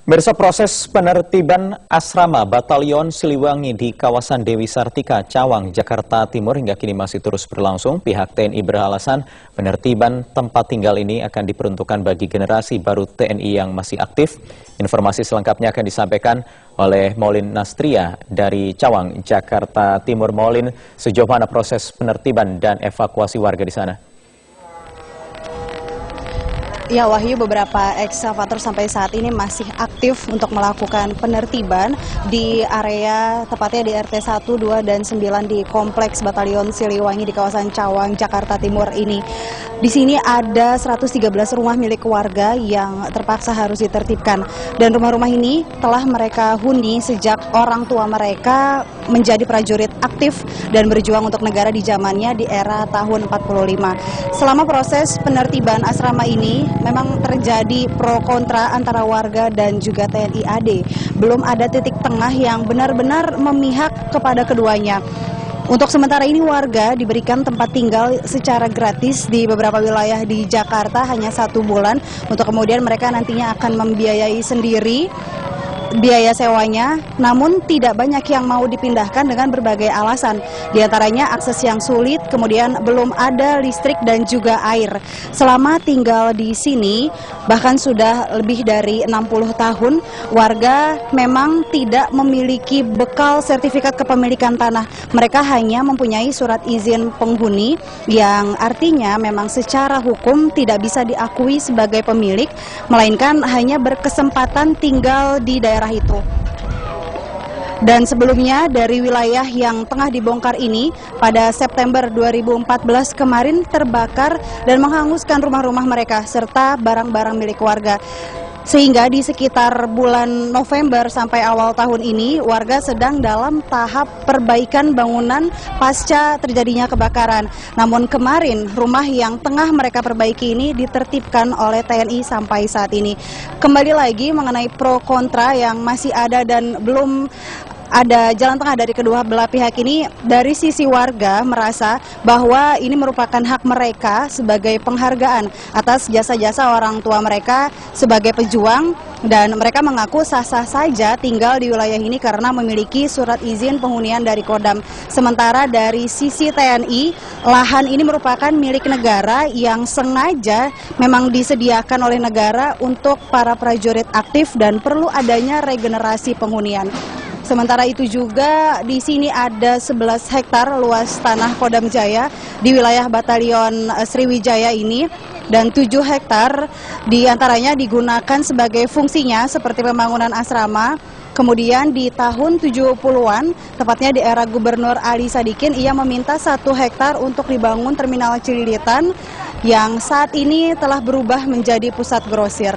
Mirsa, proses penertiban asrama Batalion Siliwangi di kawasan Dewi Sartika, Cawang, Jakarta Timur hingga kini masih terus berlangsung. Pihak TNI beralasan penertiban tempat tinggal ini akan diperuntukkan bagi generasi baru TNI yang masih aktif. Informasi selengkapnya akan disampaikan oleh Maulin Nastria dari Cawang, Jakarta Timur. Maulin, sejauh mana proses penertiban dan evakuasi warga di sana? Ya Wahyu, beberapa ekskavator sampai saat ini masih aktif untuk melakukan penertiban di area tepatnya di RT 1, 2, dan 9 di Kompleks Batalion Siliwangi di kawasan Cawang, Jakarta Timur ini. Di sini ada 113 rumah milik warga yang terpaksa harus ditertibkan. Dan rumah-rumah ini telah mereka huni sejak orang tua mereka menjadi prajurit aktif dan berjuang untuk negara di zamannya di era tahun 45. Selama proses penertiban asrama ini memang terjadi pro kontra antara warga dan juga TNI AD. Belum ada titik tengah yang benar-benar memihak kepada keduanya. Untuk sementara ini warga diberikan tempat tinggal secara gratis di beberapa wilayah di Jakarta hanya 1 bulan. Untuk kemudian mereka nantinya akan membiayai sendiri biaya sewanya, namun tidak banyak yang mau dipindahkan dengan berbagai alasan. Di antaranya akses yang sulit, kemudian belum ada listrik dan juga air. Selama tinggal di sini, bahkan sudah lebih dari 60 tahun, warga memang tidak memiliki bekal sertifikat kepemilikan tanah. Mereka hanya mempunyai surat izin penghuni yang artinya memang secara hukum tidak bisa diakui sebagai pemilik, melainkan hanya berkesempatan tinggal di daerah itu. Dan sebelumnya dari wilayah yang tengah dibongkar ini pada September 2014 kemarin terbakar dan menghanguskan rumah-rumah mereka serta barang-barang milik warga. Sehingga di sekitar bulan November sampai awal tahun ini, warga sedang dalam tahap perbaikan bangunan pasca terjadinya kebakaran. Namun kemarin, rumah yang tengah mereka perbaiki ini ditertibkan oleh TNI sampai saat ini. Kembali lagi mengenai pro kontra yang masih ada dan belum ada jalan tengah dari kedua belah pihak ini. Dari sisi warga merasa bahwa ini merupakan hak mereka sebagai penghargaan atas jasa-jasa orang tua mereka sebagai pejuang, dan mereka mengaku sah-sah saja tinggal di wilayah ini karena memiliki surat izin penghunian dari Kodam. Sementara dari sisi TNI, lahan ini merupakan milik negara yang sengaja memang disediakan oleh negara untuk para prajurit aktif dan perlu adanya regenerasi penghunian. Sementara itu juga di sini ada 11 hektar luas tanah Kodam Jaya di wilayah Batalion Sriwijaya ini, dan 7 hektar diantaranya digunakan sebagai fungsinya seperti pembangunan asrama. Kemudian di tahun 70-an, tepatnya di era Gubernur Ali Sadikin, ia meminta 1 hektar untuk dibangun terminal Cililitan yang saat ini telah berubah menjadi pusat grosir.